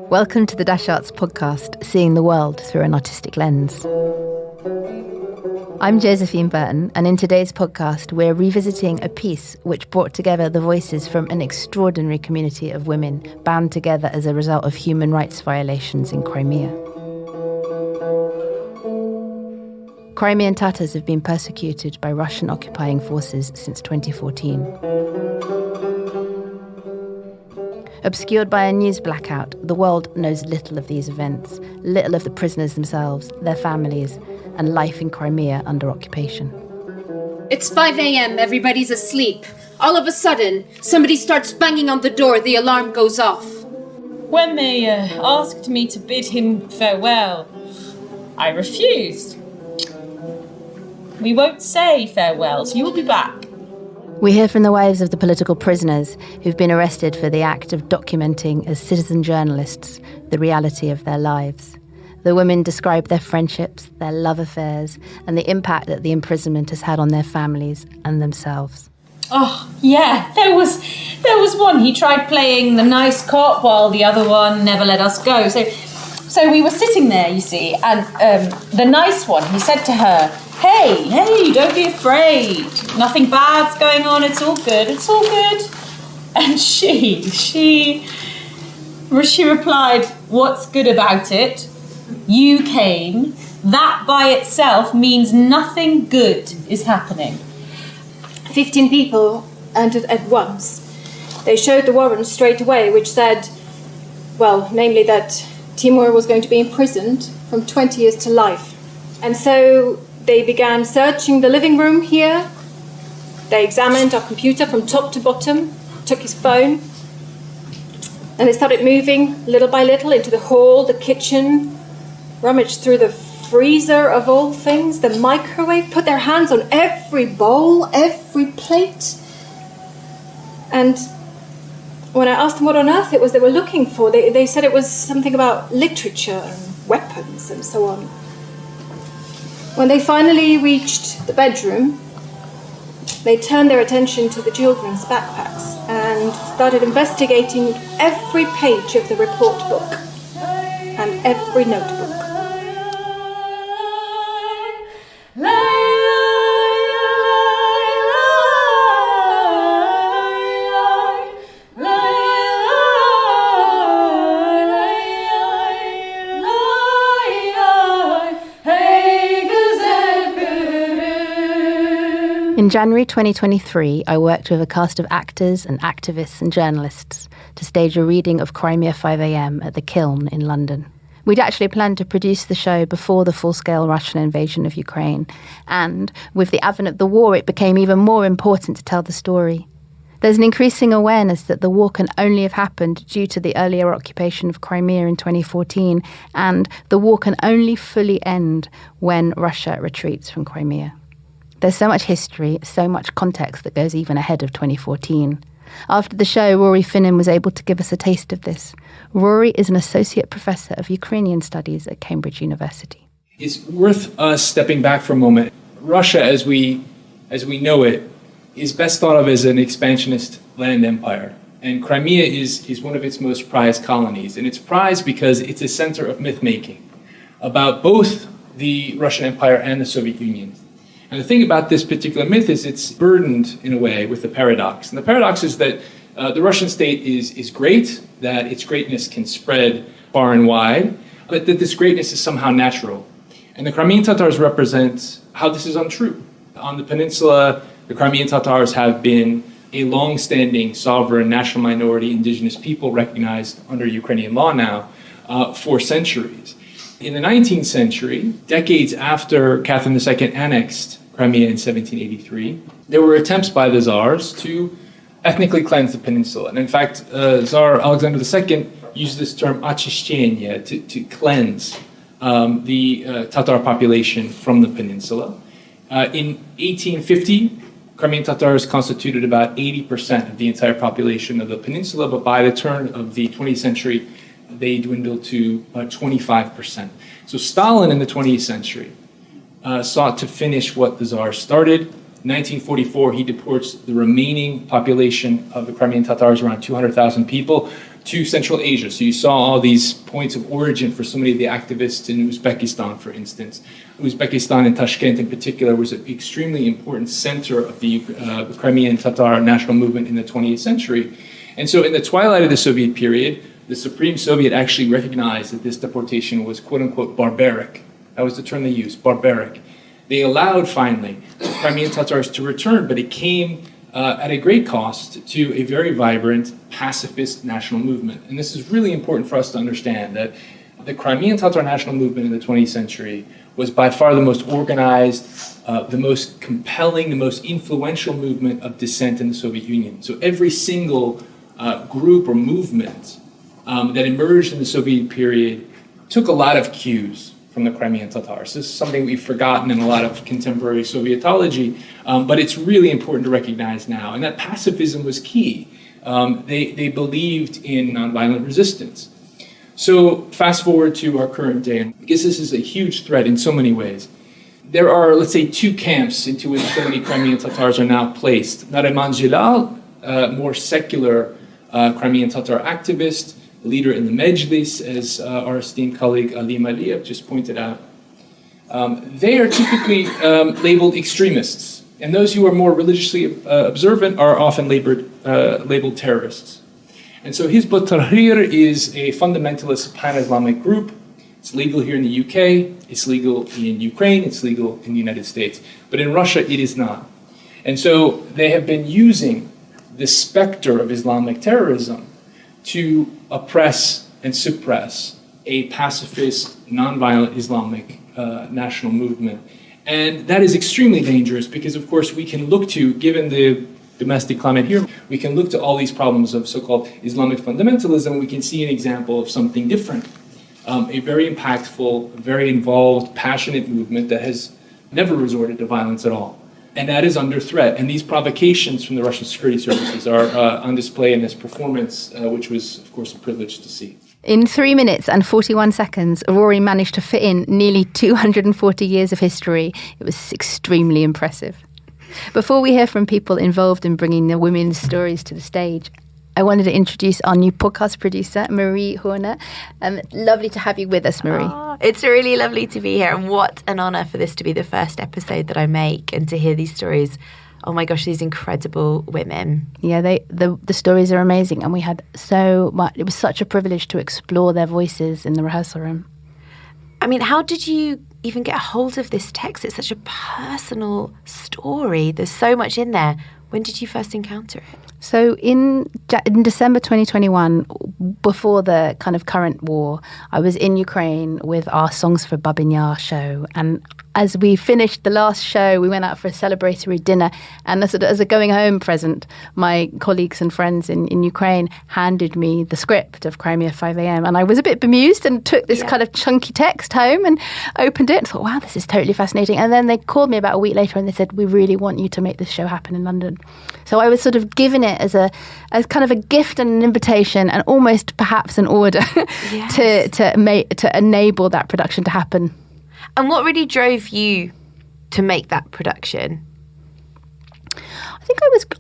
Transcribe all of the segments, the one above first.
Welcome to the Dash Arts podcast, seeing the world through an artistic lens. I'm Josephine Burton, and in today's podcast, we're revisiting a piece which brought together the voices from an extraordinary community of women bound together as a result of human rights violations in Crimea. Crimean Tatars have been persecuted by Russian occupying forces since 2014. Obscured by a news blackout, the world knows little of these events, little of the prisoners themselves, their families, and life in Crimea under occupation. It's 5 a.m., everybody's asleep. All of a sudden, somebody starts banging on the door, the alarm goes off. When they asked me to bid him farewell, I refused. We won't say farewells, you will be back. We hear from the wives of the political prisoners who've been arrested for the act of documenting as citizen journalists the reality of their lives. The women describe their friendships, their love affairs, and the impact that the imprisonment has had on their families and themselves. Oh, yeah, there was one. He tried playing the nice cop while the other one never let us go. So we were sitting there, you see, and the nice one, he said to her, Hey, don't be afraid. Nothing bad's going on, it's all good. And she replied, what's good about it? You came. That by itself means nothing good is happening. 15 people entered at once. They showed the warrant straight away, which said, namely that Timur was going to be imprisoned from 20 years to life. And so they began searching the living room here. They examined our computer from top to bottom, took his phone, and they started moving little by little into the hall, the kitchen, rummaged through the freezer of all things, the microwave, put their hands on every bowl, every plate. And when I asked them what on earth it was they were looking for, they said it was something about literature and weapons and so on. When they finally reached the bedroom, they turned their attention to the children's backpacks and started investigating every page of the report book and every notebook. In January 2023, I worked with a cast of actors and activists and journalists to stage a reading of Crimea 5 a.m. at the Kiln in London. We'd actually planned to produce the show before the full-scale Russian invasion of Ukraine, and with the advent of the war, it became even more important to tell the story. There's an increasing awareness that the war can only have happened due to the earlier occupation of Crimea in 2014, and the war can only fully end when Russia retreats from Crimea. There's so much history, so much context that goes even ahead of 2014. After the show, Rory Finnan was able to give us a taste of this. Rory is an associate professor of Ukrainian studies at Cambridge University. It's worth us stepping back for a moment. Russia, as we know it, is best thought of as an expansionist land empire. And Crimea is one of its most prized colonies. And it's prized because it's a center of myth-making about both the Russian Empire and the Soviet Union. And the thing about this particular myth is it's burdened, in a way, with a paradox. And the paradox is that the Russian state is great, that its greatness can spread far and wide, but that this greatness is somehow natural. And the Crimean Tatars represent how this is untrue. On the peninsula, the Crimean Tatars have been a long-standing sovereign national minority indigenous people recognized under Ukrainian law now for centuries. In the 19th century, decades after Catherine II annexed Crimea in 1783, there were attempts by the Tsars to ethnically cleanse the peninsula. And in fact, Tsar Alexander II used this term очищение, to cleanse the Tatar population from the peninsula. In 1850, Crimean Tatars constituted about 80% of the entire population of the peninsula, but by the turn of the 20th century, they dwindled to about 25%. So Stalin in the 20th century sought to finish what the Tsar started. In 1944, he deports the remaining population of the Crimean Tatars, around 200,000 people, to Central Asia. So you saw all these points of origin for so many of the activists in Uzbekistan, for instance. Uzbekistan and Tashkent in particular was an extremely important center of the Crimean Tatar national movement in the 20th century. And so in the twilight of the Soviet period, the Supreme Soviet actually recognized that this deportation was quote-unquote barbaric. That was the term they used, barbaric. They allowed, finally, the Crimean Tatars to return, but it came at a great cost to a very vibrant, pacifist national movement. And this is really important for us to understand, that the Crimean Tatar national movement in the 20th century was by far the most organized, the most compelling, the most influential movement of dissent in the Soviet Union. So every single group or movement that emerged in the Soviet period took a lot of cues from the Crimean Tatars. This is something we've forgotten in a lot of contemporary Sovietology, but it's really important to recognize now. And that pacifism was key. They believed in nonviolent resistance. So fast forward to our current day, and because this is a huge threat in so many ways. There are, let's say, two camps into which so many Crimean Tatars are now placed. Nariman Jilal, more secular Crimean Tatar activist, leader in the Mejlis, as our esteemed colleague Alim Aliyev just pointed out. They are typically labeled extremists, and those who are more religiously observant are often labeled terrorists. And so Hizb ut-Tahrir is a fundamentalist pan-Islamic group. It's legal here in the UK, it's legal in Ukraine, it's legal in the United States. But in Russia, it is not. And so they have been using the specter of Islamic terrorism to oppress and suppress a pacifist, nonviolent Islamic national movement. And that is extremely dangerous because, of course, we can look to, given the domestic climate here, we can look to all these problems of so-called Islamic fundamentalism. We can see an example of something different, a very impactful, very involved, passionate movement that has never resorted to violence at all. And that is under threat. And these provocations from the Russian security services are on display in this performance, which was, of course, a privilege to see. In 3 minutes and 41 seconds, Rory managed to fit in nearly 240 years of history. It was extremely impressive. Before we hear from people involved in bringing the women's stories to the stage, I wanted to introduce our new podcast producer, Marie Horner. Lovely to have you with us, Marie. Oh, it's really lovely to be here, and what an honour for this to be the first episode that I make and to hear these stories. Oh my gosh, these incredible women. Yeah, the stories are amazing, and we had so much. It was such a privilege to explore their voices in the rehearsal room. I mean, how did you even get a hold of this text? It's such a personal story. There's so much in there. When did you first encounter it? So in December 2021, before the kind of current war, I was in Ukraine with our Songs for Babyn Yar show. And as we finished the last show, we went out for a celebratory dinner. And as a going home present, my colleagues and friends in Ukraine handed me the script of Crimea 5 a.m. And I was a bit bemused and took this kind of chunky text home and opened it and thought, wow, this is totally fascinating. And then they called me about a week later and they said, we really want you to make this show happen in London. So I was sort of given it as kind of a gift and an invitation and almost perhaps an order to enable that production to happen. And what really drove you to make that production? I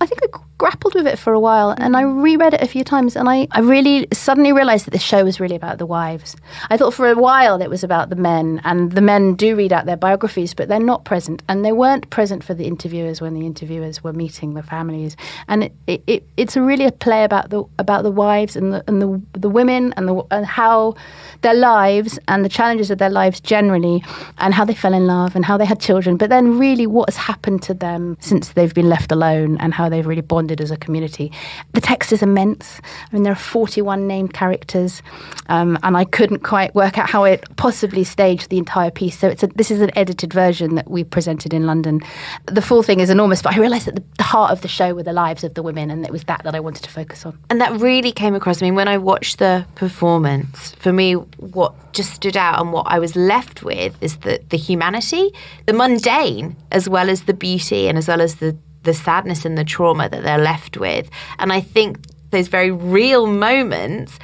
think I grappled with it for a while, and I reread it a few times, and I really suddenly realised that this show was really about the wives. I thought for a while it was about the men, and the men do read out their biographies, but they're not present, and they weren't present for the interviewers when the interviewers were meeting the families. And it's really a play about the wives and the women and how their lives and the challenges of their lives generally, and how they fell in love and how they had children, but then really what has happened to them since they've been left alone and how they've really bonded as a community. The text is immense. I mean, there are 41 named characters, and I couldn't quite work out how it possibly staged the entire piece. So this is an edited version that we presented in London. The full thing is enormous, but I realised that the heart of the show were the lives of the women, and it was that I wanted to focus on. And that really came across. I mean, when I watched the performance, for me, what just stood out and what I was left with is the humanity, the mundane, as well as the beauty and as well as the sadness and the trauma that they're left with. And I think those very real moments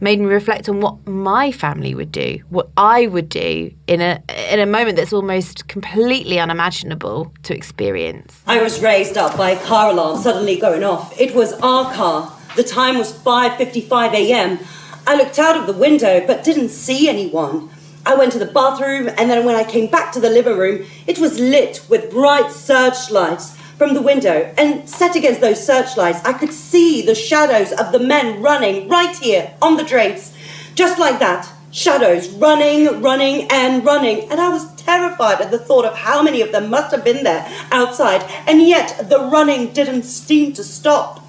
made me reflect on what my family would do, what I would do in a moment that's almost completely unimaginable to experience. I was raised up by a car alarm suddenly going off. It was our car. The time was 5:55 a.m. I looked out of the window but didn't see anyone. I went to the bathroom, and then when I came back to the living room, it was lit with bright searchlights from the window, and set against those searchlights, I could see the shadows of the men running right here on the drapes. Just like that, shadows running, and I was terrified at the thought of how many of them must have been there outside, and yet the running didn't seem to stop.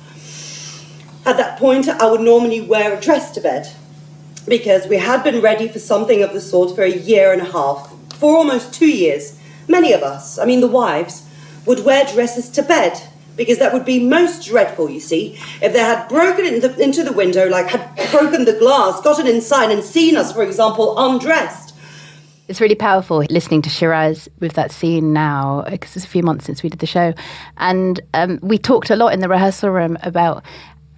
At that point, I would normally wear a dress to bed, because we had been ready for something of the sort for a year and a half, for almost 2 years. Many of us, the wives, would wear dresses to bed, because that would be most dreadful, you see, if they had broken into the window, like had broken the glass, gotten inside and seen us, for example, undressed. It's really powerful listening to Shiraz with that scene now, because it's a few months since we did the show. And we talked a lot in the rehearsal room about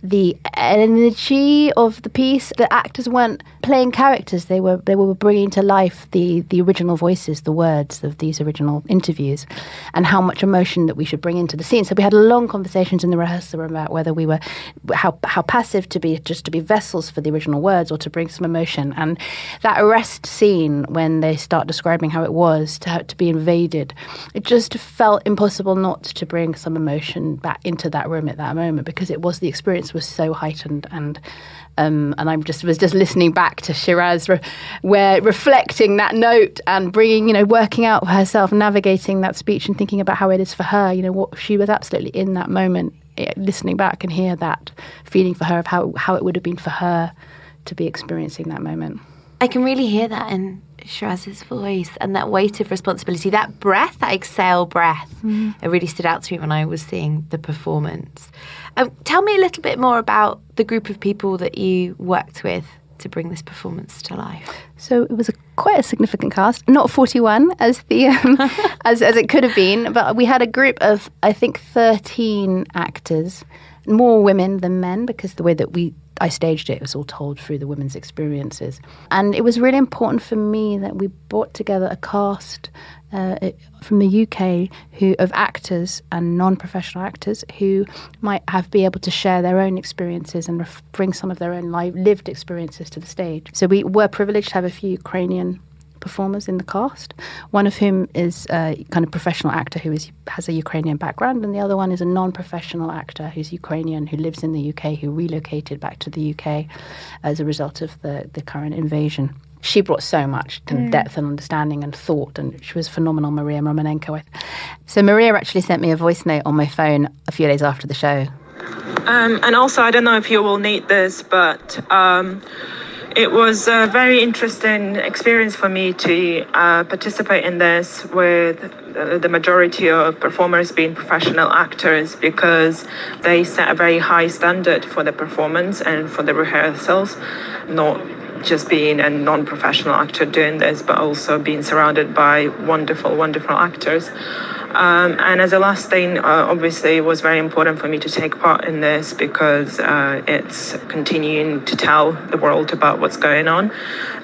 the energy of the piece. The actors weren't playing characters; they were bringing to life the original voices, the words of these original interviews, and how much emotion that we should bring into the scene. So we had long conversations in the rehearsal room about whether we were how passive to be, just to be vessels for the original words, or to bring some emotion. And that arrest scene, when they start describing how it was to be invaded, it just felt impossible not to bring some emotion back into that room at that moment, because it was, the experience was so heightened. And I was just listening back to Shiraz, reflecting that note and bringing, working out for herself, navigating that speech and thinking about how it is for her. What she was absolutely in that moment, listening back and hear that feeling for her of how it would have been for her to be experiencing that moment. I can really hear that in Shiraz's voice, and that weight of responsibility, that breath, that exhale breath. It really stood out to me when I was seeing the performance. Tell me a little bit more about the group of people that you worked with to bring this performance to life. So it was quite a significant cast, not 41 as the as it could have been, but we had a group of, I think, 13 actors, more women than men, because the way that I staged it was all told through the women's experiences. And it was really important for me that we brought together a cast from the UK of actors and non-professional actors who might be able to share their own experiences and bring some of their own lived experiences to the stage. So we were privileged to have a few Ukrainian performers in the cast, one of whom is a kind of professional actor who has a Ukrainian background, and the other one is a non-professional actor who's Ukrainian, who lives in the UK, who relocated back to the UK as a result of the current invasion. She brought so much depth and understanding and thought, and she was phenomenal, Maria Romanenko. So Maria actually sent me a voice note on my phone a few days after the show. And also, I don't know if you will need this, but it was a very interesting experience for me to participate in this with the majority of performers being professional actors, because they set a very high standard for the performance and for the rehearsals, not just being a non-professional actor doing this, but also being surrounded by wonderful, wonderful actors. And as a last thing, obviously, it was very important for me to take part in this, because it's continuing to tell the world about what's going on,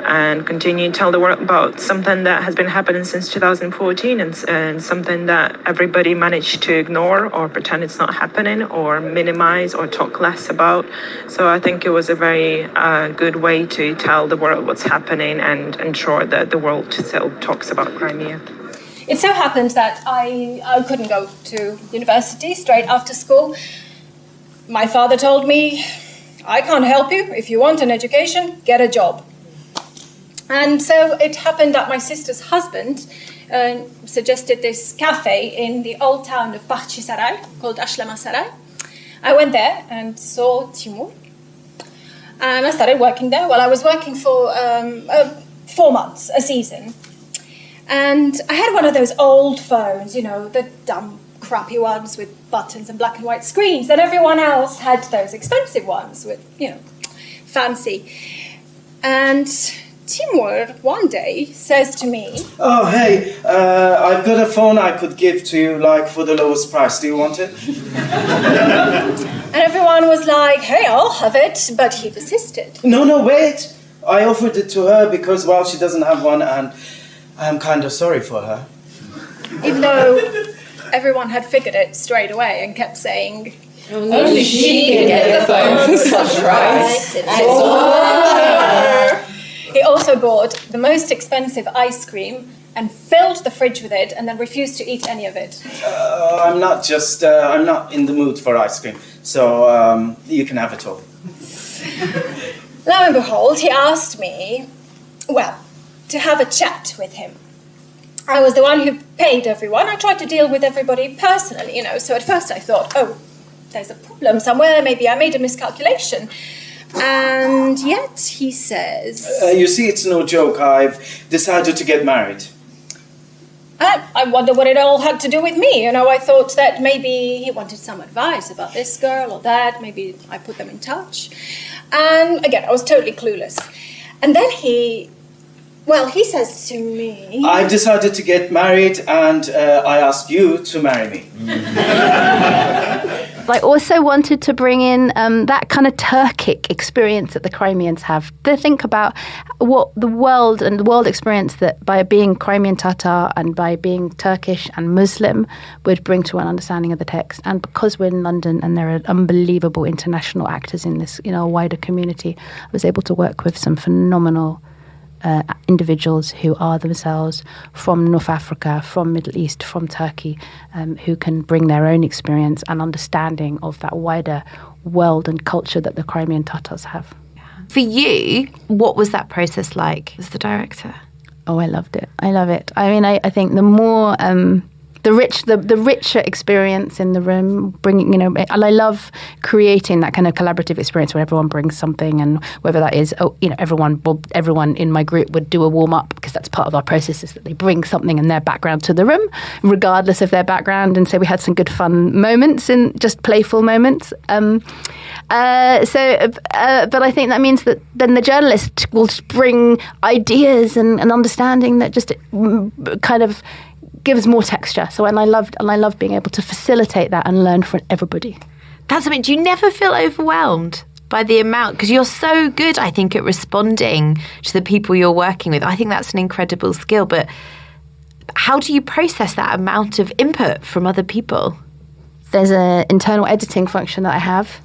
and continue to tell the world about something that has been happening since 2014, and something that everybody managed to ignore or pretend it's not happening or minimize or talk less about. So I think it was a very good way to tell the world what's happening and ensure that the world still talks about Crimea. It so happened that I couldn't go to university straight after school. My father told me, I can't help you. If you want an education, get a job. And so it happened that my sister's husband suggested this cafe in the old town of Bakhchisaray called Ashlama Saray. I went there and saw Timur. And I started working there. Well, I was working for 4 months, a season. And I had one of those old phones, the dumb, crappy ones with buttons and black and white screens. And everyone else had those expensive ones with, fancy. And Timur one day says to me, "Oh, hey, I've got a phone I could give to you, for the lowest price. Do you want it?" And everyone was like, "Hey, I'll have it." But he persisted. No, wait. I offered it to her because, she doesn't have one, and I'm kind of sorry for her. Even though everyone had figured it straight away and kept saying, Only she can get the phone for such rights. He also bought the most expensive ice cream and filled the fridge with it and then refused to eat any of it. I'm not in the mood for ice cream, so you can have it all. Lo and behold, he asked me, to have a chat with him. I was the one who paid everyone. I tried to deal with everybody personally, so at first I thought, there's a problem somewhere, maybe I made a miscalculation. And yet he says... you see, it's no joke. I've decided to get married. I wonder what it all had to do with me. I thought that maybe he wanted some advice about this girl or that. Maybe I put them in touch. And again, I was totally clueless. And then he says to me... I've decided to get married and I ask you to marry me. I also wanted to bring in that kind of Turkic experience that the Crimeans have. To think about what the world experience that by being Crimean Tatar and by being Turkish and Muslim would bring to an understanding of the text. And because we're in London and there are unbelievable international actors in this, a wider community, I was able to work with some phenomenal individuals who are themselves from North Africa, from Middle East, from Turkey, who can bring their own experience and understanding of that wider world and culture that the Crimean Tatars have. For you, what was that process like as the director? Oh, I loved it. I love it. I mean, I think the more... The richer experience in the room, bringing, and I love creating that kind of collaborative experience where everyone brings something, and whether that is, everyone in my group would do a warm up because that's part of our process is that they bring something in their background to the room, regardless of their background, and so we had some good fun moments and just playful moments. But I think that means that then the journalist will bring ideas and understanding that just kind of gives more texture. So I love being able to facilitate that and learn from everybody. That's something. Do you never feel overwhelmed by the amount? Because you're so good, I think, at responding to the people you're working with. I think that's an incredible skill. But how do you process that amount of input from other people? There's an internal editing function that I have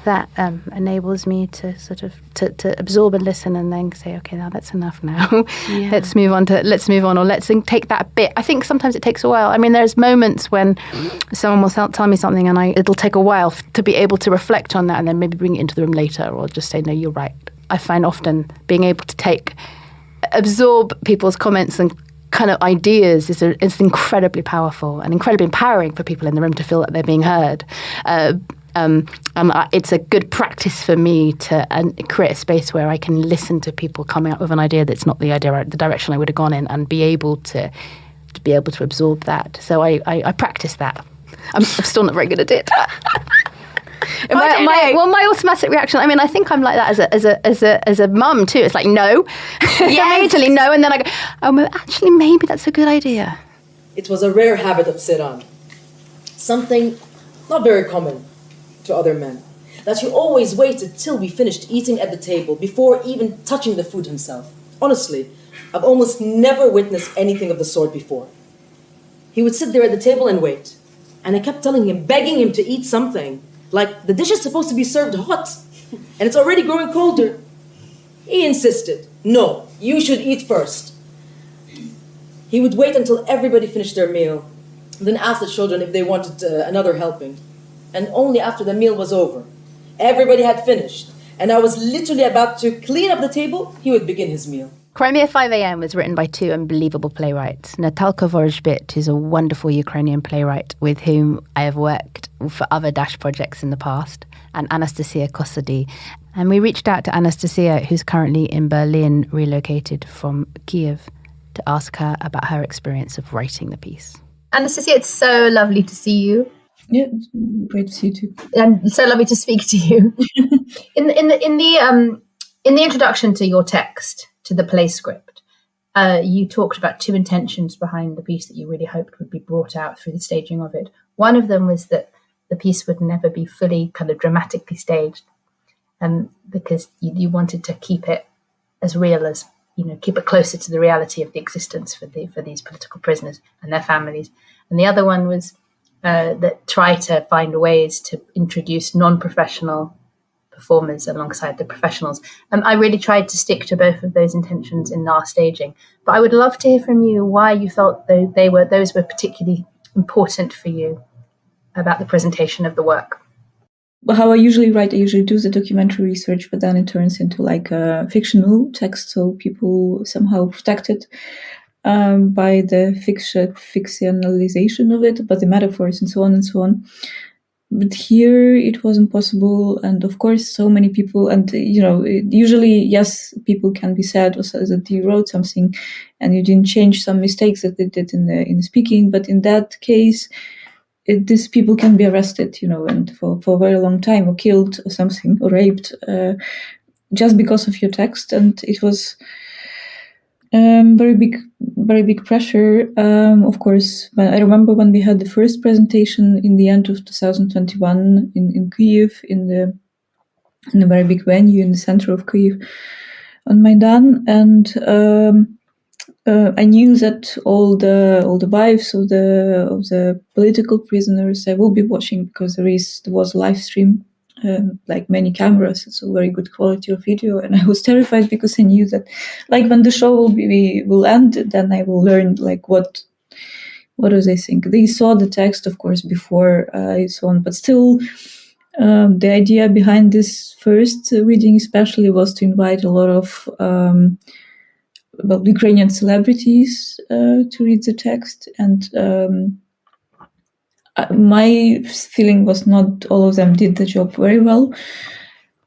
that enables me to sort of to absorb and listen and then say, okay, now that's enough now. Yeah. let's move on, or let's take that bit. I think sometimes it takes a while. I mean, there's moments when someone will tell me something and it'll take a while to be able to reflect on that and then maybe bring it into the room later or just say, no, you're right. I find often being able to absorb people's comments and kind of ideas is incredibly powerful and incredibly empowering for people in the room to feel that they're being heard. It's a good practice for me to create a space where I can listen to people coming up with an idea that's not the direction I would have gone in, and be able to absorb that. So I practice that. I'm still not very good at it. My automatic reaction. I mean, I think I'm like that as a mum too. It's like no, immediately no, and then I go, actually, maybe that's a good idea. It was a rare habit of Seran, something not very common to other men, that he always waited till we finished eating at the table before even touching the food himself. Honestly, I've almost never witnessed anything of the sort before. He would sit there at the table and wait, and I kept telling him, begging him to eat something, like the dish is supposed to be served hot, and it's already growing colder. He insisted, no, you should eat first. He would wait until everybody finished their meal, then ask the children if they wanted another helping. And only after the meal was over, everybody had finished, and I was literally about to clean up the table, he would begin his meal. Crimea 5 a.m. was written by two unbelievable playwrighs. Natalka Vorozhbit, who's a wonderful Ukrainian playwright with whom I have worked for other Dash projects in the past, and Anastasia Kosady. And we reached out to Anastasia, who's currently in Berlin, relocated from Kiev, to ask her about her experience of writing the piece. Anastasia, it's so lovely to see you. Yeah, great to see you too. And so lovely to speak to you. In the introduction to your text, to the play script, you talked about two intentions behind the piece that you really hoped would be brought out through the staging of it. One of them was that the piece would never be fully kind of dramatically staged, because you wanted to keep it as real as, keep it closer to the reality of the existence for these political prisoners and their families. And the other one was that try to find ways to introduce non-professional performers alongside the professionals. I really tried to stick to both of those intentions in our staging, but I would love to hear from you why you felt those were particularly important for you about the presentation of the work. How I usually write, I usually do the documentary research, but then it turns into like a fictional text, so people somehow protected by the fictionalization of it, but the metaphors and so on and so on. But here it wasn't possible, and of course so many people, and usually yes, people can be sad or that you wrote something and you didn't change some mistakes that they did in the speaking, but in that case these people can be arrested, and for a very long time, or killed or something, or raped, just because of your text. And it was very big pressure. Of course, I remember when we had the first presentation in the end of 2021 in Kyiv, in a very big venue in the center of Kyiv on Maidan, and I knew that all the wives of the political prisoners I will be watching, because there was a live stream, like many cameras. It's a very good quality of video, and I was terrified because I knew that, like, when the show will end, then I will learn like what do they think. They saw the text, of course, before so on, but still. The idea behind this first reading, especially, was to invite a lot of Ukrainian celebrities to read the text, and my feeling was not all of them did the job very well,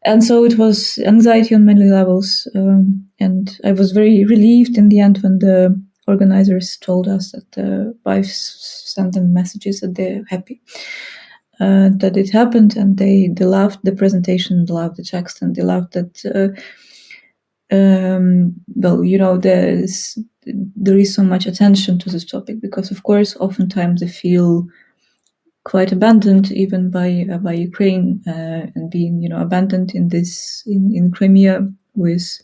and so it was anxiety on many levels, and I was very relieved in the end when the organizers told us that the wives sent them messages that they're happy that it happened, and they loved the presentation, they loved the text, and they loved that there is so much attention to this topic, because of course oftentimes they feel quite abandoned even by Ukraine, and being abandoned in Crimea with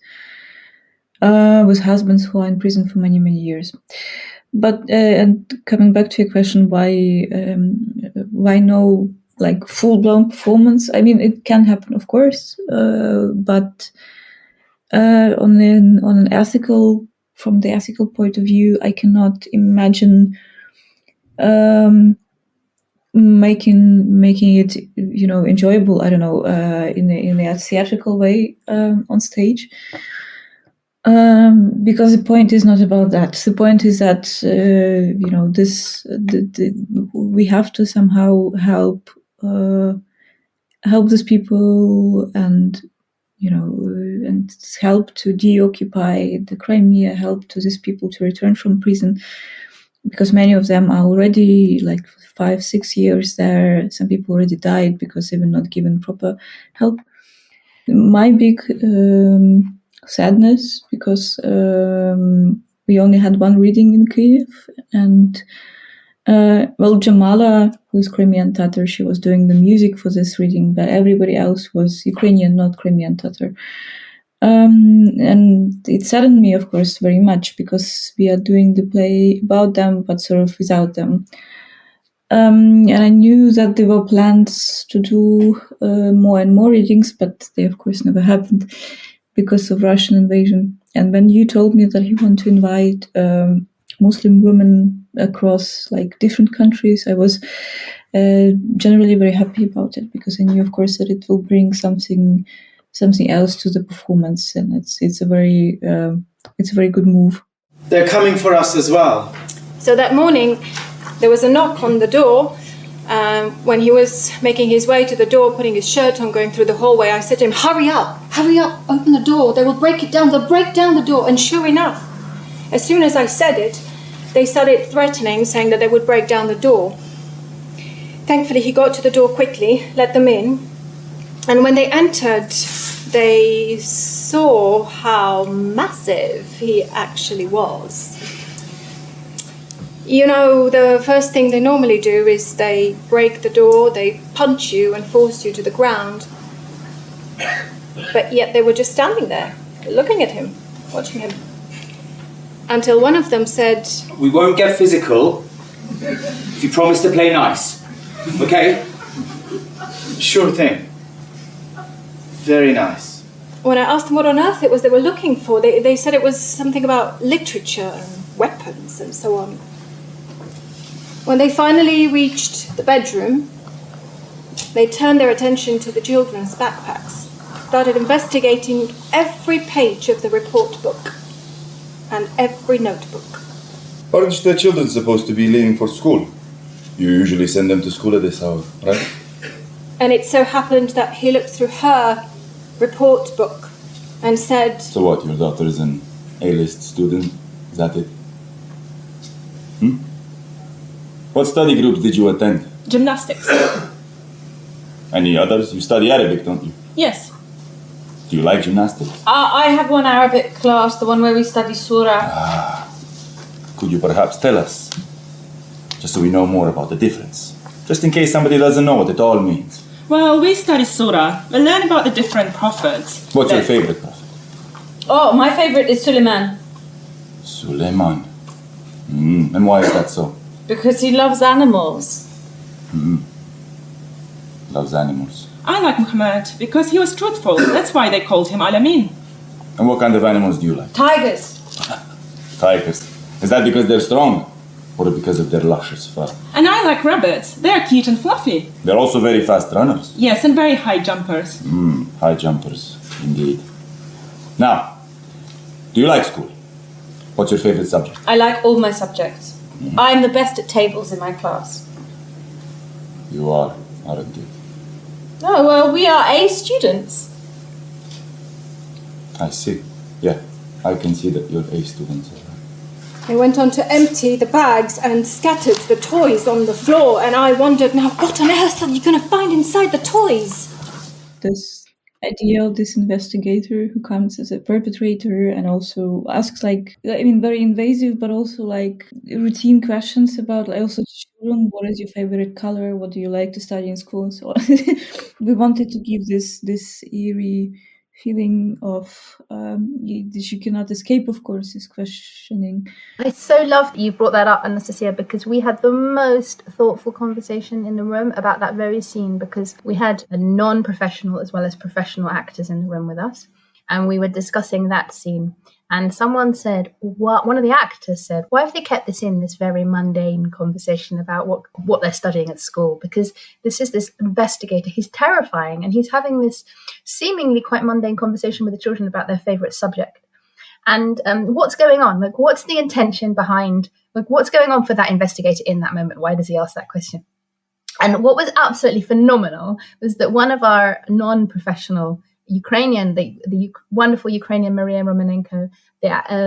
husbands who are in prison for many years. But and coming back to your question, why no like full-blown performance? I mean, it can happen, of course, but from the ethical point of view, I cannot imagine making it enjoyable. I don't know, in a theatrical way on stage. Because the point is not about that. The point is that we have to somehow help these people, and and help to deoccupy the Crimea, help to these people to return from prison, because many of them are already like 5-6 years there. Some people already died because they were not given proper help. My big sadness, because we only had one reading in Kyiv, and Jamala, who is Crimean Tatar, she was doing the music for this reading, but everybody else was Ukrainian, not Crimean Tatar. And it saddened me, of course, very much, because we are doing the play about them, but sort of without them. And I knew that there were plans to do more and more readings, but they, of course, never happened because of Russian invasion. And when you told me that you want to invite Muslim women across like different countries, I was generally very happy about it, because I knew, of course, that it will bring something else to the performance, and it's a very good move. They're coming for us as well. So that morning, there was a knock on the door. When he was making his way to the door, putting his shirt on, going through the hallway, I said to him, hurry up, open the door. They will break it down. They'll break down the door. And sure enough, as soon as I said it, they started threatening, saying that they would break down the door. Thankfully, he got to the door quickly, let them in. And when they entered, they saw how massive he actually was. The first thing they normally do is they break the door, they punch you and force you to the ground. But yet they were just standing there, looking at him, watching him. Until one of them said, "We won't get physical if you promise to play nice." Okay? Sure thing. Very nice. When I asked them what on earth it was they were looking for, they said it was something about literature and weapons and so on. When they finally reached the bedroom, they turned their attention to the children's backpacks, started investigating every page of the report book and every notebook. Aren't the children supposed to be leaving for school? You usually send them to school at this hour, right? And it so happened that he looked through her report book and said... So what, your daughter is an A-list student? Is that it? What study groups did you attend? Gymnastics. Any others? You study Arabic, don't you? Yes. Do you like gymnastics? I have one Arabic class, the one where we study surah. Could you perhaps tell us? Just so we know more about the difference. Just in case somebody doesn't know what it all means. Well, we study surah. We learn about the different prophets. What's your favorite prophet? Oh, my favorite is Suleiman. Suleiman. And why is that so? Because he loves animals. Loves animals. I like Muhammad because he was truthful. That's why they called him Al-Amin. And what kind of animals do you like? Tigers. Tigers. Is that because they're strong? Or because of their luscious fur? And I like rabbits. They're cute and fluffy. They're also very fast runners. Yes, and very high jumpers. High jumpers, indeed. Now, do you like school? What's your favorite subject? I like all my subjects. I'm the best at tables in my class. You are, aren't you? Oh, well, we are A students. I see. Yeah, I can see that you're A students. They went on to empty the bags and scattered the toys on the floor, and I wondered, now what on earth are you going to find inside the toys? This idea of this investigator who comes as a perpetrator and also asks very invasive but also routine questions about also children. What is your favorite color? What do you like to study in school and so on. We wanted to give this eerie feeling of you cannot escape, of course, this questioning. I so love that you brought that up, Anastasia, because we had the most thoughtful conversation in the room about that very scene, because we had a non-professional as well as professional actors in the room with us, and we were discussing that scene. And someone said, one of the actors said, why have they kept this in, this very mundane conversation about what they're studying at school? Because this is this investigator, he's terrifying, and he's having this seemingly quite mundane conversation with the children about their favourite subject. And what's going on? What's the intention behind, what's going on for that investigator in that moment? Why does he ask that question? And what was absolutely phenomenal was that one of our non-professional Ukrainian, the wonderful Ukrainian Maria Romanenko,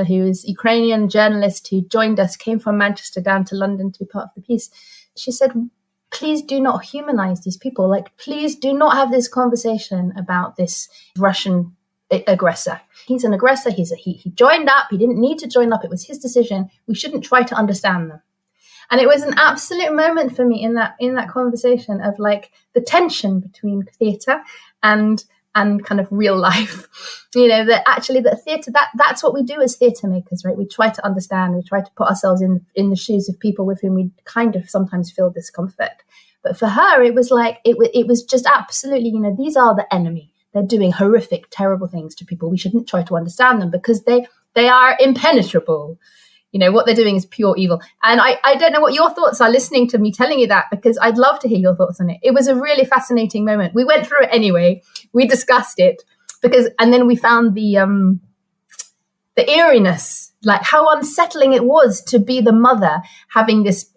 who is a Ukrainian journalist who joined us, came from Manchester down to London to be part of the piece. She said, please do not humanize these people. Please do not have this conversation about this Russian aggressor. He's an aggressor. He joined up. He didn't need to join up. It was his decision. We shouldn't try to understand them. And it was an absolute moment for me in that conversation of the tension between theatre and kind of real life, that actually that theatre, that's what we do as theatre makers, right? We try to understand, we try to put ourselves in the shoes of people with whom we kind of sometimes feel discomfort. But for her, it was it was just absolutely, these are the enemy. They're doing horrific, terrible things to people. We shouldn't try to understand them because they are impenetrable. What they're doing is pure evil. And I don't know what your thoughts are listening to me telling you that, because I'd love to hear your thoughts on it. It was a really fascinating moment. We went through it anyway. We discussed it and then we found the eeriness, how unsettling it was to be the mother having this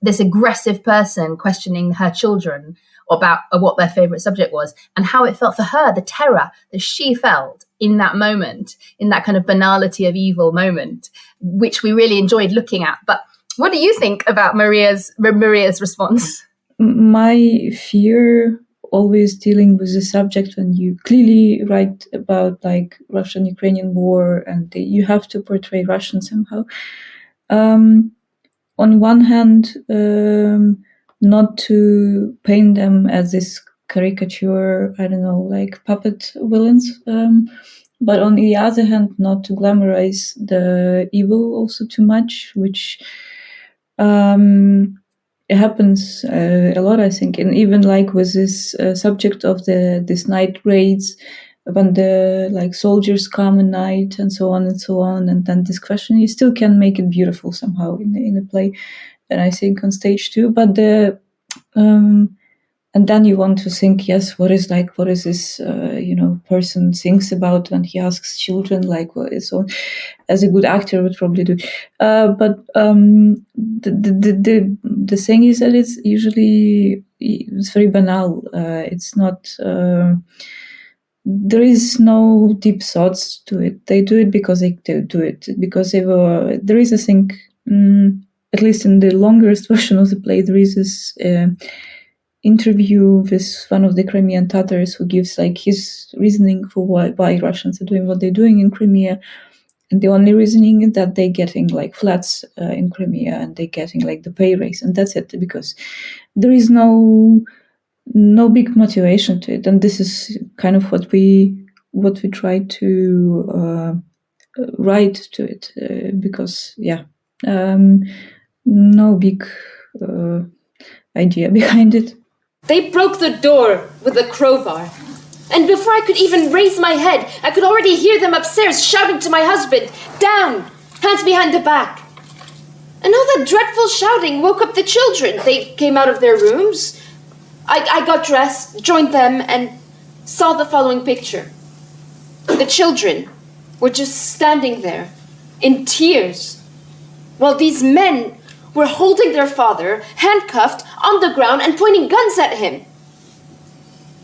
aggressive person questioning her children about what their favorite subject was, and how it felt for her, the terror that she felt in that moment, in that kind of banality of evil moment, which we really enjoyed looking at. But what do you think about Maria's response? My fear always dealing with the subject when you clearly write about Russian-Ukrainian war and you have to portray Russian somehow. On one hand, not to paint them as this caricature, puppet villains, but on the other hand, not to glamorize the evil also too much, which it happens a lot, I think, and even like with this subject of this night raids, when the like soldiers come at night and so on, and then this question, you still can make it beautiful somehow in the play, and I think on stage too. But and then you want to think, yes, what is this person thinks about when he asks children, like what is so, as a good actor would probably do. But the thing is that it's very banal. It's not. There is no deep thoughts to it. They do it because they do it because they were. There is, I think, at least in the longest version of the play, there is this interview with one of the Crimean Tatars who gives like his reasoning for why Russians are doing what they're doing in Crimea, and the only reasoning is that they're getting like flats in Crimea and they're getting like the pay raise, and that's it, because there is no big motivation to it. And this is kind of what we try to write to it, because no big idea behind it. They broke the door with a crowbar. And before I could even raise my head, I could already hear them upstairs shouting to my husband, "Down! Hands behind the back!" And all that dreadful shouting woke up the children. They came out of their rooms. I got dressed, joined them, and saw the following picture. The children were just standing there, in tears, while these men were holding their father, handcuffed, on the ground, and pointing guns at him.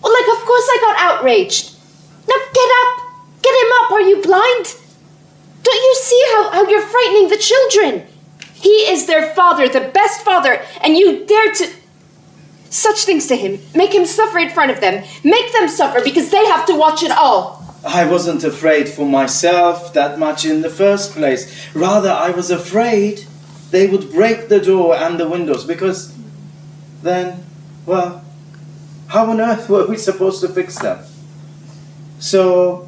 Well, like, of course I got outraged. Now get up! Get him up! Are you blind? Don't you see how you're frightening the children? He is their father, the best father, and you dare to... Such things to him. Make him suffer in front of them. Make them suffer because they have to watch it all. I wasn't afraid for myself that much in the first place. Rather, I was afraid they would break the door and the windows, because then, well, how on earth were we supposed to fix them? So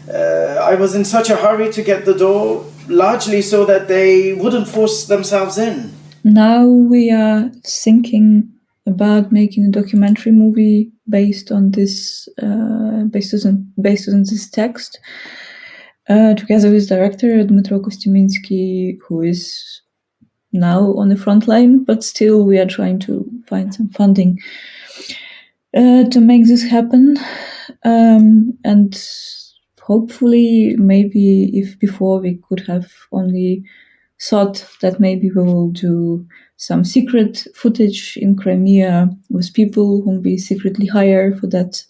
I was in such a hurry to get the door, largely so that they wouldn't force themselves in. Now we are thinking about making a documentary movie based on this, based on this text, together with director Dmytro Kostymiński, who is now on the front line, but still we are trying to find some funding to make this happen. And hopefully, maybe if before we could have only thought that maybe we will do some secret footage in Crimea with people whom we secretly hire for that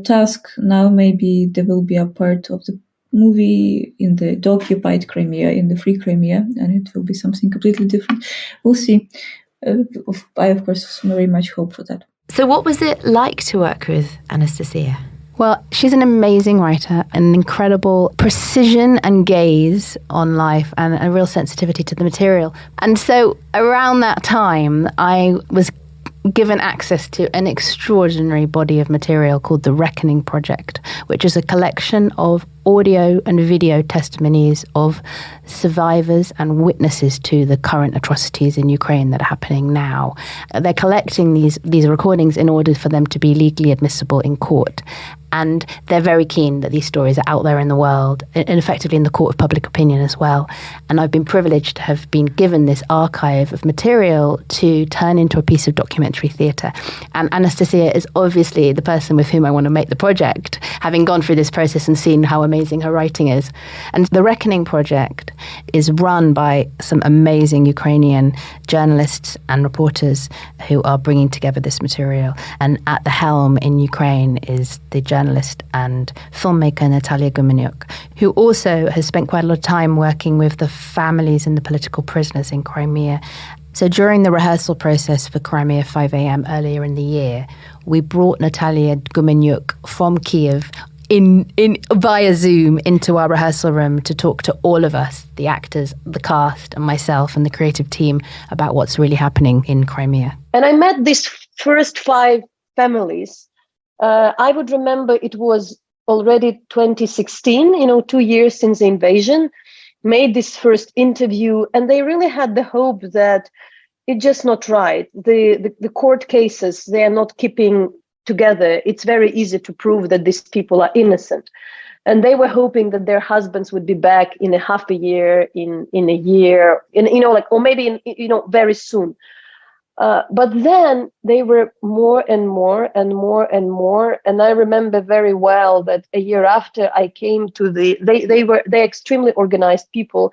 task. Now maybe there will be a part of the movie in the occupied Crimea, in the free Crimea, and it will be something completely different. We'll see. I, of course, very much hope for that. So what was it like to work with Anastasia? Well, she's an amazing writer, an incredible precision and gaze on life, and a real sensitivity to the material. And so around that time, I was given access to an extraordinary body of material called the Reckoning Project, which is a collection of audio and video testimonies of survivors and witnesses to the current atrocities in Ukraine that are happening now. They're collecting these recordings in order for them to be legally admissible in court. And they're very keen that these stories are out there in the world, and effectively in the court of public opinion as well. And I've been privileged to have been given this archive of material to turn into a piece of documentary theatre. And Anastasia is obviously the person with whom I want to make the project, having gone through this process and seen how amazing her writing is. And the Reckoning Project is run by some amazing Ukrainian journalists and reporters who are bringing together this material. And at the helm in Ukraine is the journalist and filmmaker Natalia Gumenyuk, who also has spent quite a lot of time working with the families and the political prisoners in Crimea. So during the rehearsal process for Crimea 5 a.m. earlier in the year, we brought Natalia Gumenyuk from Kiev in via Zoom into our rehearsal room to talk to all of us, the actors, the cast, and myself and the creative team about what's really happening in Crimea. And I met these first 5 families. I would remember it was already 2016, 2 years since the invasion, made this first interview, and they really had the hope that it's just not right. The court cases, they are not keeping together. It's very easy to prove that these people are innocent. And they were hoping that their husbands would be back in a half a year, in a year, or maybe very soon. But then they were more and more and more and more. And I remember very well that a year after I came to they're extremely organized people.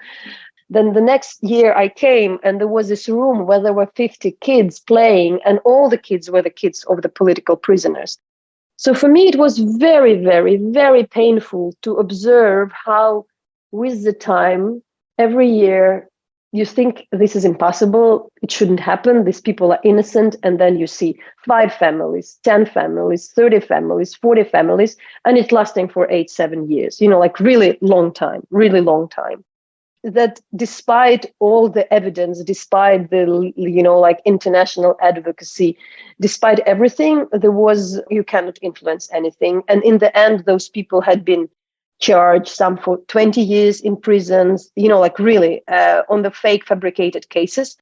Then the next year I came, and there was this room where there were 50 kids playing, and all the kids were the kids of the political prisoners. So for me, it was very, very, very painful to observe how, with the time, every year, you think this is impossible, it shouldn't happen, these people are innocent, and then you see 5 families, 10 families, 30 families, 40 families, and it's lasting for 8-7 years, really long time. That despite all the evidence, despite the, international advocacy, despite everything, you cannot influence anything. And in the end, those people had been charged, some for 20 years in prisons, on the fake fabricated cases.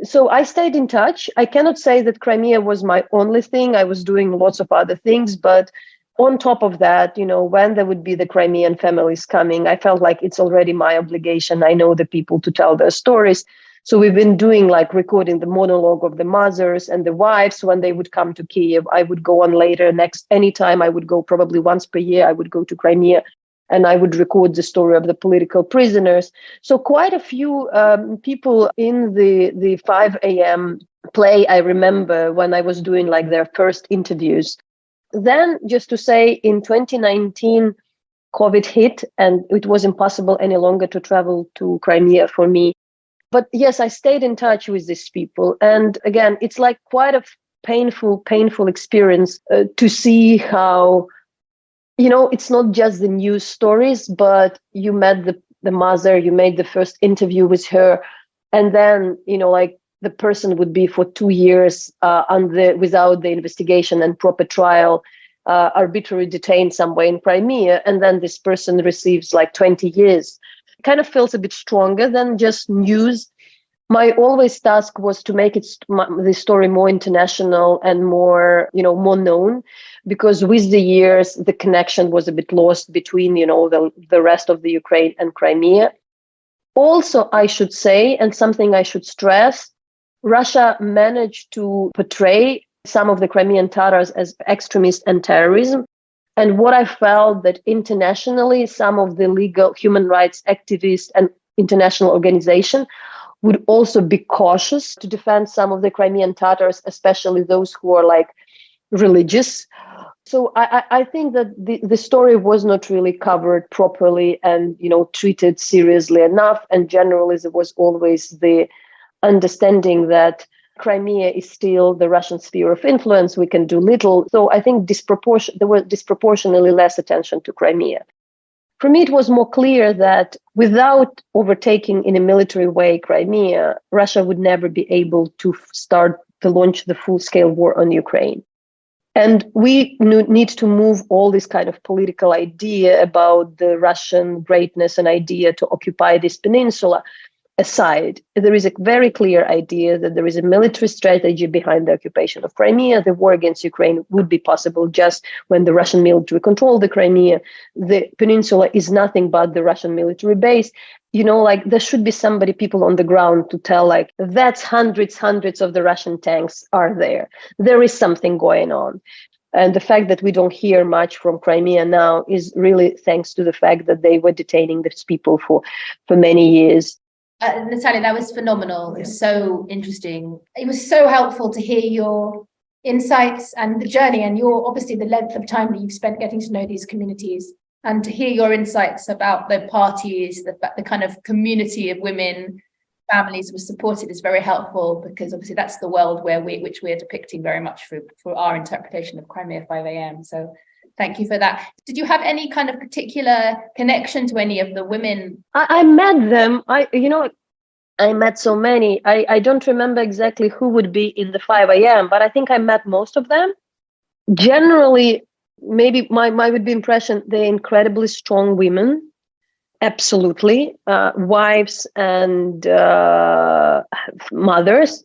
So I stayed in touch. I cannot say that Crimea was my only thing. I was doing lots of other things, but on top of that, when there would be the Crimean families coming, I felt like it's already my obligation. I know the people to tell their stories. So we've been doing recording the monologue of the mothers and the wives when they would come to Kiev. I would go on later anytime. I would go probably once per year. I would go to Crimea and I would record the story of the political prisoners. So quite a few people in the 5 a.m. play, I remember when I was doing their first interviews. Then, just to say, in 2019, COVID hit and it was impossible any longer to travel to Crimea for me. But yes, I stayed in touch with these people. And again, it's quite a painful experience to see how, it's not just the news stories, but you met the mother, you made the first interview with her. And then, the person would be for 2 years without the investigation and proper trial, arbitrarily detained somewhere in Crimea, and then this person receives 20 years. It kind of feels a bit stronger than just news. My always task was to make the story more international and more, more known, because with the years the connection was a bit lost between, the rest of the Ukraine and Crimea. Also, I should say, and something I should stress, Russia managed to portray some of the Crimean Tatars as extremists and terrorism. And what I felt that internationally, some of the legal human rights activists and international organizations would also be cautious to defend some of the Crimean Tatars, especially those who are religious. So I think that the story was not really covered properly and, treated seriously enough. And generally, there was always the understanding that Crimea is still the Russian sphere of influence. We can do little. So I think there was disproportionately less attention to Crimea. For me, it was more clear that without overtaking in a military way Crimea, Russia would never be able to launch the full-scale war on Ukraine. And we need to move all this kind of political idea about the Russian greatness and idea to occupy this peninsula aside. There is a very clear idea that there is a military strategy behind the occupation of Crimea. The war against Ukraine would be possible just when the Russian military controlled the Crimea. The peninsula is nothing but the Russian military base. There should be people on the ground to tell, that's hundreds of the Russian tanks are there. There is something going on. And the fact that we don't hear much from Crimea now is really thanks to the fact that they were detaining these people for many years. Natalia, that was phenomenal. It was so interesting. It was so helpful to hear your insights and the journey and obviously the length of time that you've spent getting to know these communities, and to hear your insights about the parties, the kind of community of women, families was supported is very helpful, because obviously that's the world which we're depicting very much for our interpretation of Crimea 5 a.m. So thank you for that. Did you have any kind of particular connection to any of the women? I met them. I met so many. I don't remember exactly who would be in the 5 a.m., but I think I met most of them. Generally, maybe my would be impression, they're incredibly strong women. Absolutely. Wives and mothers.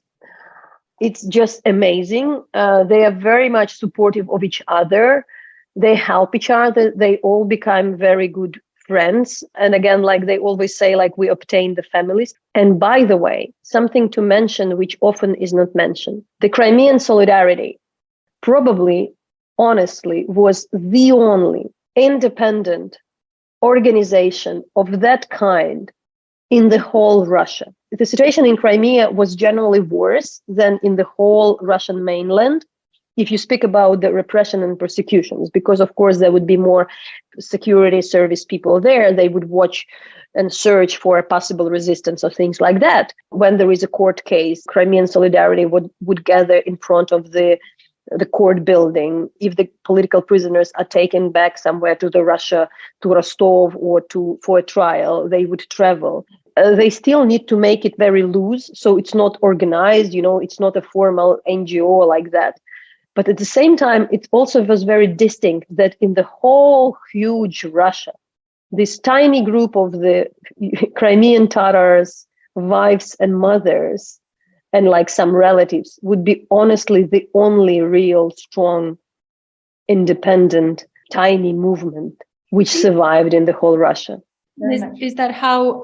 It's just amazing. They are very much supportive of each other. They help each other. They all become very good friends. And again, like they always say, like we obtain the families. And by the way, something to mention, which often is not mentioned, the Crimean Solidarity probably, honestly, was the only independent organization of that kind in the whole Russia. The situation in Crimea was generally worse than in the whole Russian mainland. If you speak about the repression and persecutions, because of course there would be more security service people there, they would watch and search for a possible resistance or things like that. When there is a court case, Crimean Solidarity would gather in front of the court building. If the political prisoners are taken back somewhere to the Russia, to Rostov or for a trial, they would travel. They still need to make it very loose, so it's not organized, it's not a formal NGO like that. But at the same time, it also was very distinct that in the whole huge Russia, this tiny group of the Crimean Tatars, wives and mothers, and like some relatives would be honestly the only real strong, independent, tiny movement which survived in the whole Russia. Is that how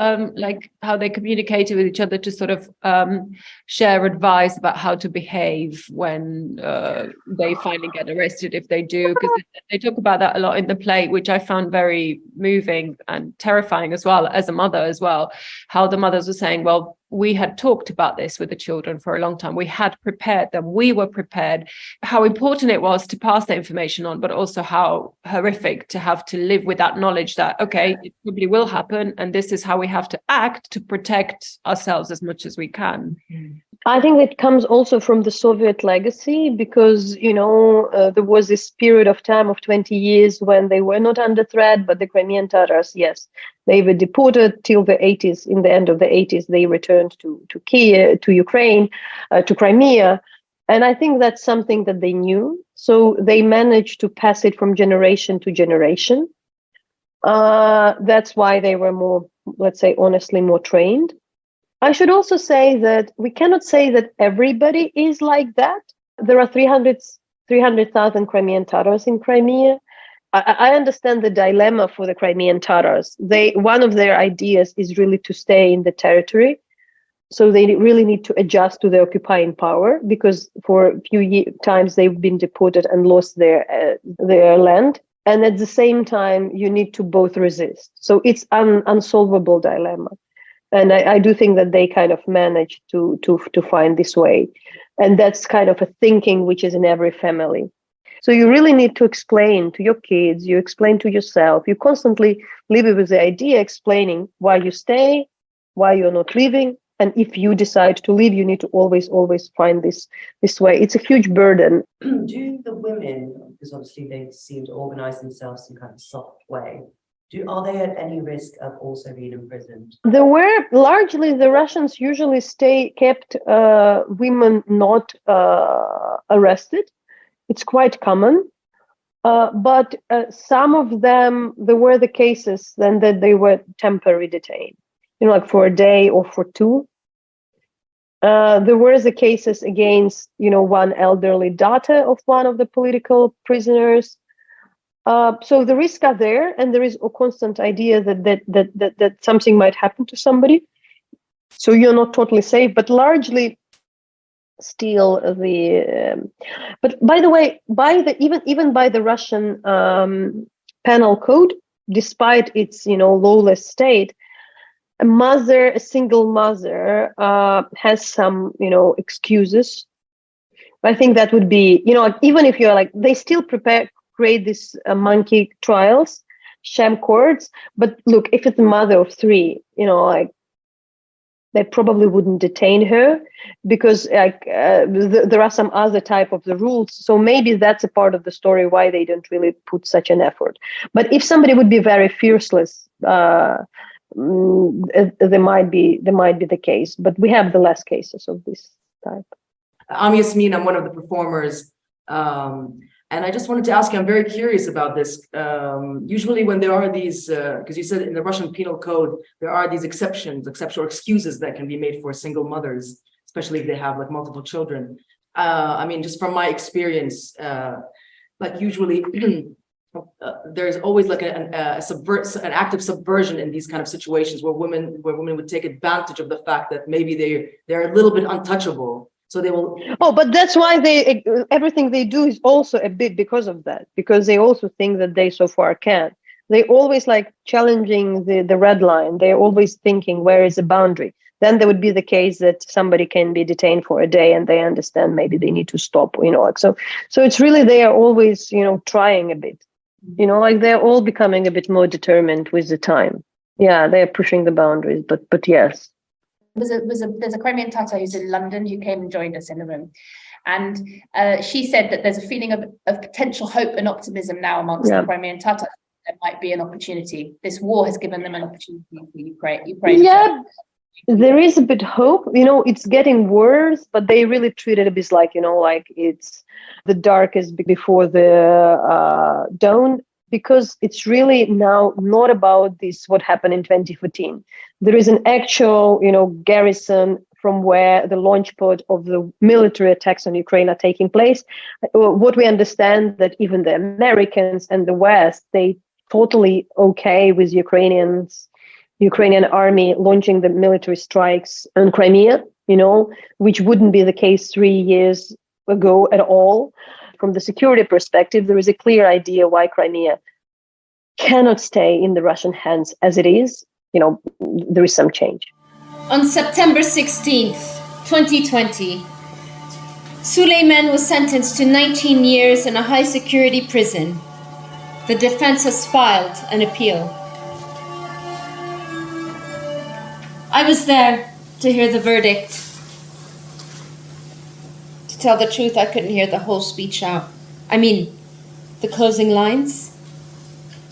how they communicated with each other to sort of share advice about how to behave when they finally get arrested, if they do? Because they talk about that a lot in the play, which I found very moving and terrifying as well, as a mother as well, how the mothers were saying, well, we had talked about this with the children for a long time. We had prepared them. We were prepared. How important it was to pass the information on, but also how horrific to have to live with that knowledge that, okay, it probably will happen. And this is how we have to act to protect ourselves as much as we can. I think it comes also from the Soviet legacy because, there was this period of time of 20 years when they were not under threat, but the Crimean Tatars, yes, they were deported till the 80s. In the end of the 80s, they returned to Kiev, to Ukraine, to Crimea. And I think that's something that they knew. So they managed to pass it from generation to generation. That's why they were more, let's say, honestly, more trained. I should also say that we cannot say that everybody is like that. There are 300,000 Crimean Tatars in Crimea. I understand the dilemma for the Crimean Tatars. One of their ideas is really to stay in the territory. So they really need to adjust to the occupying power because for a few times they've been deported and lost their land. And at the same time, you need to both resist. So it's an unsolvable dilemma. And I do think that they kind of managed to find this way. And that's kind of a thinking which is in every family. So you really need to explain to your kids, you explain to yourself, you constantly live with the idea, explaining why you stay, why you're not leaving. And if you decide to leave, you need to always find this way. It's a huge burden. Do the women, because obviously they seem to organize themselves in kind of soft way, are they at any risk of also being imprisoned? There were largely the Russians usually kept women not arrested. It's quite common. But some of them, there were the cases then that they were temporarily detained, like for a day or for two. There were the cases against, one elderly daughter of one of the political prisoners. So the risks are there, and there is a constant idea that something might happen to somebody. So you're not totally safe, but largely still but by the way, even by the Russian penal code, despite its lawless state, a single mother has some excuses. I think that would be even if you're like, they still create these monkey trials, sham courts. But look, if it's a mother of three, they probably wouldn't detain her because there are some other type of the rules. So maybe that's a part of the story why they don't really put such an effort. But if somebody would be very fierceless, there might be the case. But we have the less cases of this type. I'm Yasmin. I'm one of the performers. And I just wanted to ask you, I'm very curious about this. Usually when there are these, because you said in the Russian penal code, there are these exceptions or excuses that can be made for single mothers. especially if they have like multiple children. I mean, just from my experience, like usually there's always like an active subversion in these kind of situations where women would take advantage of the fact that maybe they're a little bit untouchable. So they will. Oh, but that's why everything they do is also a bit because of that, because they also think that they so far can. They always like challenging the red line. They're always thinking, where is the boundary? Then there would be the case that somebody can be detained for a day and they understand maybe they need to stop, like so it's really, they are always, trying a bit, like they're all becoming a bit more determined with the time. Yeah, they're pushing the boundaries, but yes. There's a Crimean Tatar who's in London who came and joined us in the room. And she said that there's a feeling of potential hope and optimism now amongst the Crimean Tatars. There might be an opportunity. This war has given them an opportunity for Ukraine. Yeah, there is a bit hope. It's getting worse, but they really treat it a bit like, like it's the darkest before the dawn, because it's really now not about this, what happened in 2014. There is an actual, garrison from where the launch pad of the military attacks on Ukraine are taking place. What we understand that even the Americans and the West, they totally okay with Ukrainian army launching the military strikes on Crimea, which wouldn't be the case 3 years ago at all. From the security perspective, there is a clear idea why Crimea cannot stay in the Russian hands as it is. There is some change. On September 16th, 2020, Suleiman was sentenced to 19 years in a high-security prison. The defense has filed an appeal. I was there to hear the verdict. To tell the truth, I couldn't hear the whole speech out. I mean, the closing lines.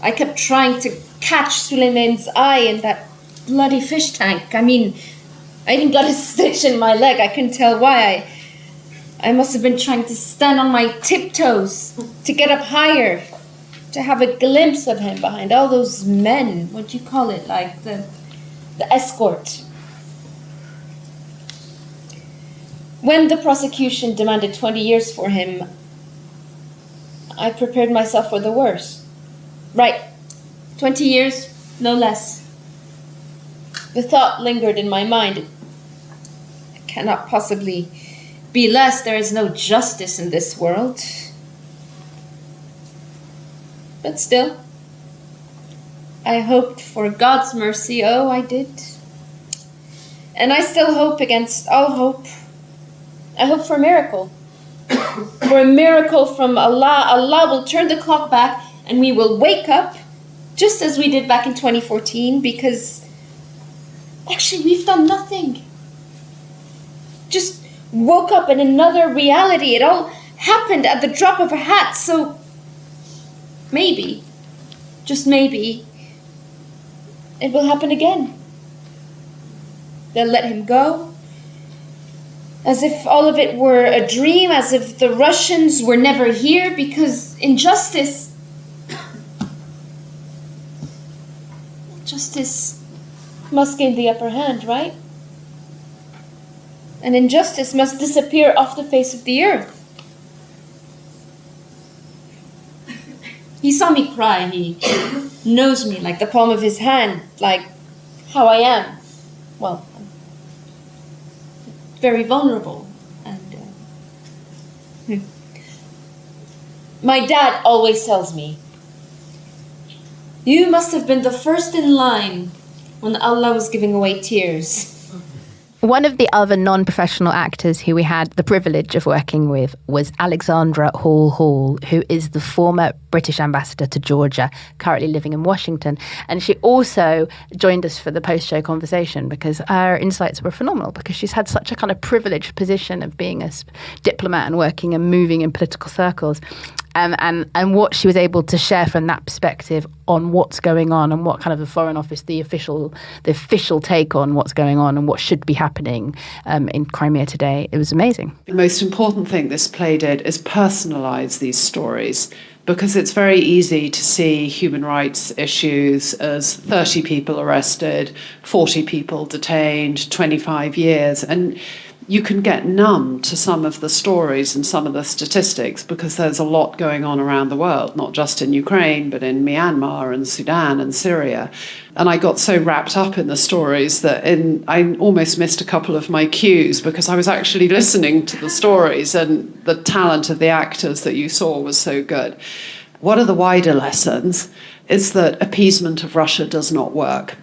I kept trying to catch Suleiman's eye in that bloody fish tank. I mean, I even got a stitch in my leg. I couldn't tell why. I must have been trying to stand on my tiptoes to get up higher, to have a glimpse of him behind all those men. What do you call it? Like the escort. When the prosecution demanded 20 years for him, I prepared myself for the worst. Right, 20 years, no less. The thought lingered in my mind. It cannot possibly be less. There is no justice in this world. But still, I hoped for God's mercy. Oh, I did. And I still hope against all hope. I hope for a miracle. For a miracle from Allah. Allah will turn the clock back and we will wake up just as we did back in 2014, because actually we've done nothing. Just woke up in another reality. It all happened at the drop of a hat. So maybe, just maybe, it will happen again. They'll let him go. As if all of it were a dream, as if the Russians were never here, because injustice must gain the upper hand, right? And injustice must disappear off the face of the earth. He saw me cry. He knows me like the palm of his hand, like how I am. Well, very vulnerable. And my dad always tells me, you must have been the first in line when Allah was giving away tears. One of the other non-professional actors who we had the privilege of working with was Alexandra Hall, who is the former British ambassador to Georgia, currently living in Washington. And she also joined us for the post-show conversation because her insights were phenomenal, because she's had such a kind of privileged position of being a diplomat and working and moving in political circles. And what she was able to share from that perspective on what's going on and what kind of the Foreign Office, the official take on what's going on and what should be happening in Crimea today, it was amazing. The most important thing this play did is personalise these stories, because it's very easy to see human rights issues as 30 people arrested, 40 people detained, 25 years. And you can get numb to some of the stories and some of the statistics because there's a lot going on around the world, not just in Ukraine, but in Myanmar and Sudan and Syria. And I got so wrapped up in the stories that I almost missed a couple of my cues because I was actually listening to the stories, and the talent of the actors that you saw was so good. One of the wider lessons is that appeasement of Russia does not work.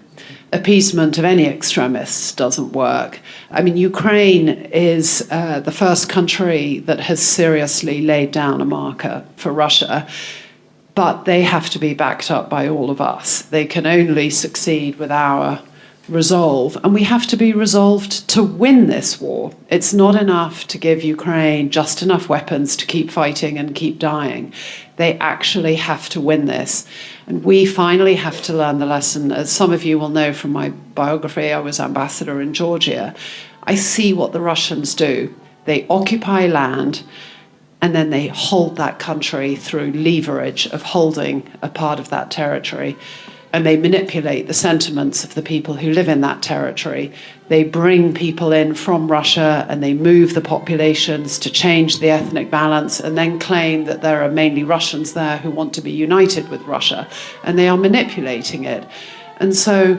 Appeasement of any extremists doesn't work. I mean, Ukraine is the first country that has seriously laid down a marker for Russia, but they have to be backed up by all of us. They can only succeed with our resolve, and we have to be resolved to win this war. It's not enough to give Ukraine just enough weapons to keep fighting and keep dying. They actually have to win this. And we finally have to learn the lesson. As some of you will know from my biography, I was ambassador in Georgia. I see what the Russians do. They occupy land, and then they hold that country through leverage of holding a part of that territory. And they manipulate the sentiments of the people who live in that territory. They bring people in from Russia and they move the populations to change the ethnic balance and then claim that there are mainly Russians there who want to be united with Russia. And they are manipulating it. And so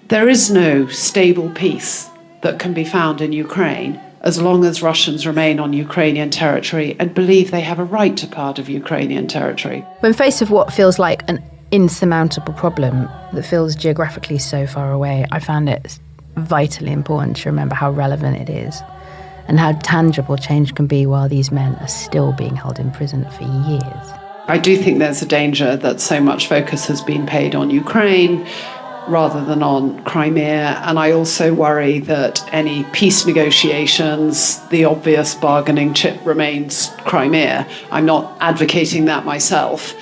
there is no stable peace that can be found in Ukraine as long as Russians remain on Ukrainian territory and believe they have a right to part of Ukrainian territory. When faced with what feels like an insurmountable problem that feels geographically so far away, I found it vitally important to remember how relevant it is and how tangible change can be while these men are still being held in prison for years. I do think there's a danger that so much focus has been paid on Ukraine rather than on Crimea, and I also worry that any peace negotiations, the obvious bargaining chip remains Crimea. I'm not advocating that myself.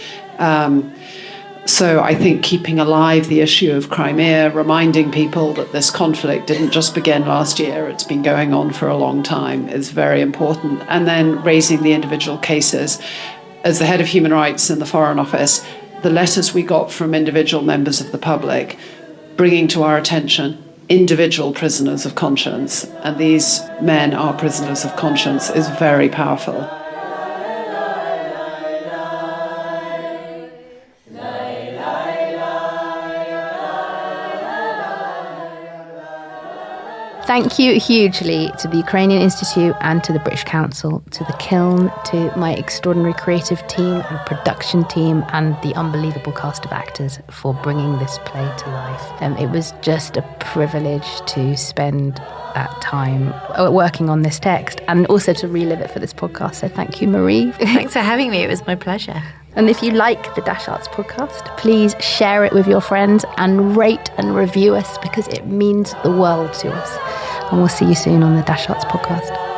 So I think keeping alive the issue of Crimea, reminding people that this conflict didn't just begin last year, it's been going on for a long time, is very important. And then raising the individual cases. As the head of human rights in the Foreign Office, the letters we got from individual members of the public bringing to our attention individual prisoners of conscience, and these men are prisoners of conscience, is very powerful. Thank you hugely to the Ukrainian Institute and to the British Council, to the Kiln, to my extraordinary creative team and production team, and the unbelievable cast of actors for bringing this play to life. It was just a privilege to spend that time working on this text and also to relive it for this podcast. So thank you, Marie. Thanks for having me. It was my pleasure. And if you like the Dash Arts podcast, please share it with your friends and rate and review us because it means the world to us. And we'll see you soon on the Dash Arts podcast.